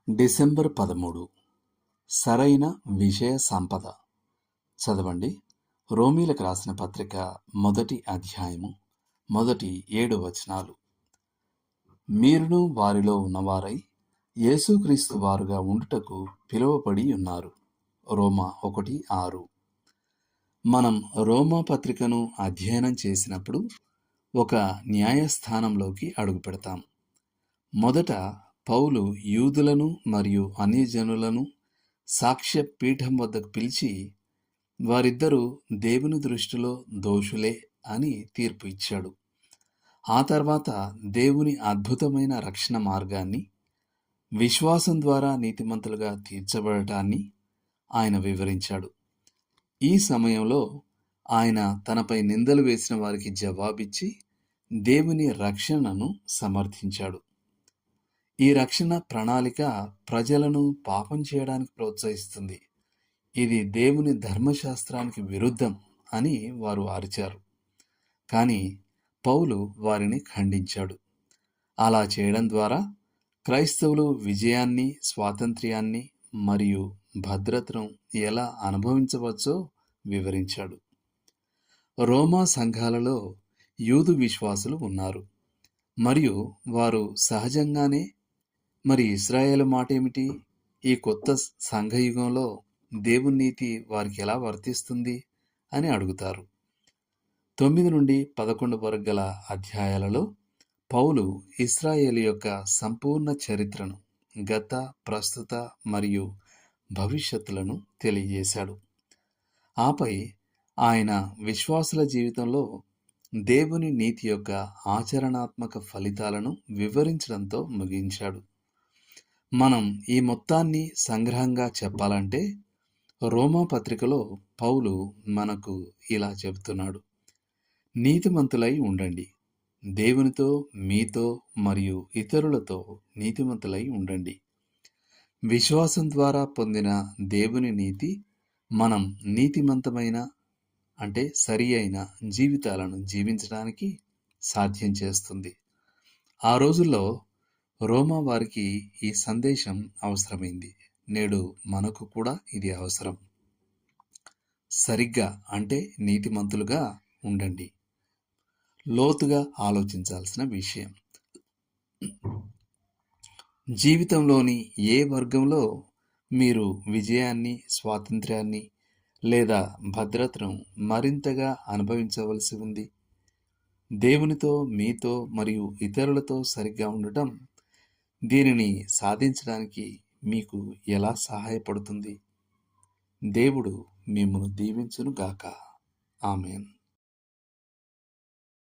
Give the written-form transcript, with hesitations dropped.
December 13. సరైన విషయ సంపద. చదవండి. రోమీలకు రాసిన పత్రిక 1వ అధ్యాయము మొదటి 7 వచనాలు. మీరును వారిలో ఉన్నవారై యేసుక్రీస్తు వారుగా ఉండుటకు పిలువబడి ఉన్నారు. రోమా 1:6. మనం రోమా పత్రికను అధ్యయనం చేసినప్పుడు ఒక న్యాయస్థానంలోకి అడుగుపెడతాం. మొదట పౌలు యూదులను మరియు అన్యజనులను సాక్ష్య పీఠం వద్దకు పిలిచి వారిద్దరూ దేవుని దృష్టిలో దోషులే అని తీర్పు ఇచ్చాడు. ఆ తర్వాత దేవుని అద్భుతమైన రక్షణ మార్గాన్ని, విశ్వాసం ద్వారా నీతిమంతులుగా తీర్చబడటాన్ని ఆయన వివరించాడు. ఈ సమయంలో ఆయన తనపై నిందలు వేసిన వారికి జవాబిచ్చి దేవుని రక్షణను సమర్థించాడు. ఈ రక్షణ ప్రణాళిక ప్రజలను పాపం చేయడానికి ప్రోత్సహిస్తుంది. ఇది దేవుని ధర్మశాస్త్రానికి విరుద్ధం అని వారు అరిచారు. కానీ పౌలు వారిని ఖండించాడు. అలా చేయడం ద్వారా క్రైస్తవులు విజయాన్ని, స్వాతంత్ర్యాన్ని మరియు భద్రతను ఎలా అనుభవించవచ్చో వివరించాడు. రోమా సంఘాలలో యూదు విశ్వాసులు ఉన్నారు మరియు వారు సహజంగానే మరి ఇశ్రాయేలు మాట ఏమిటి, ఈ కొత్త సంఘయుగంలో దేవుని నీతి వారికి ఎలా వర్తిస్తుంది అని అడుగుతారు. 9 నుండి 11 వరకు గల అధ్యాయాలలో పౌలు ఇశ్రాయేలు యొక్క సంపూర్ణ చరిత్రను, గత, ప్రస్తుత మరియు భవిష్యత్తులను తెలియజేశాడు. ఆపై ఆయన విశ్వాసుల జీవితంలో దేవుని నీతి యొక్క ఆచరణాత్మక ఫలితాలను వివరించడంతో ముగించాడు. మనం ఈ మొత్తాన్ని సంగ్రహంగా చెప్పాలంటే రోమా పత్రికలో పౌలు మనకు ఇలా చెబుతున్నాడు: నీతిమంతులై ఉండండి, దేవునితో, మీతో మరియు ఇతరులతో నీతిమంతులై ఉండండి. విశ్వాసం ద్వారా పొందిన దేవుని నీతి మనం నీతిమంతమైన అంటే సరి అయిన జీవితాలను జీవించడానికి సాధ్యం చేస్తుంది. ఆ రోజుల్లో రోమా వారికి ఈ సందేశం అవసరమైంది. నేడు మనకు కూడా ఇది అవసరం. సరిగ్గా అంటే నీతిమంతులుగా ఉండండి. లోతుగా ఆలోచించాల్సిన విషయం. జీవితంలోని ఏ వర్గంలో మీరు విజయాన్ని, స్వాతంత్ర్యాన్ని లేదా భద్రతను మరింతగా అనుభవించవలసి ఉంది? దేవునితో, మీతో మరియు ఇతరులతో సరిగ్గా ఉండటం దీనిని సాధించడానికి మీకు ఎలా సహాయపడుతుంది? దేవుడు మిమ్మల్ని దీవించును గాక. ఆమేన్.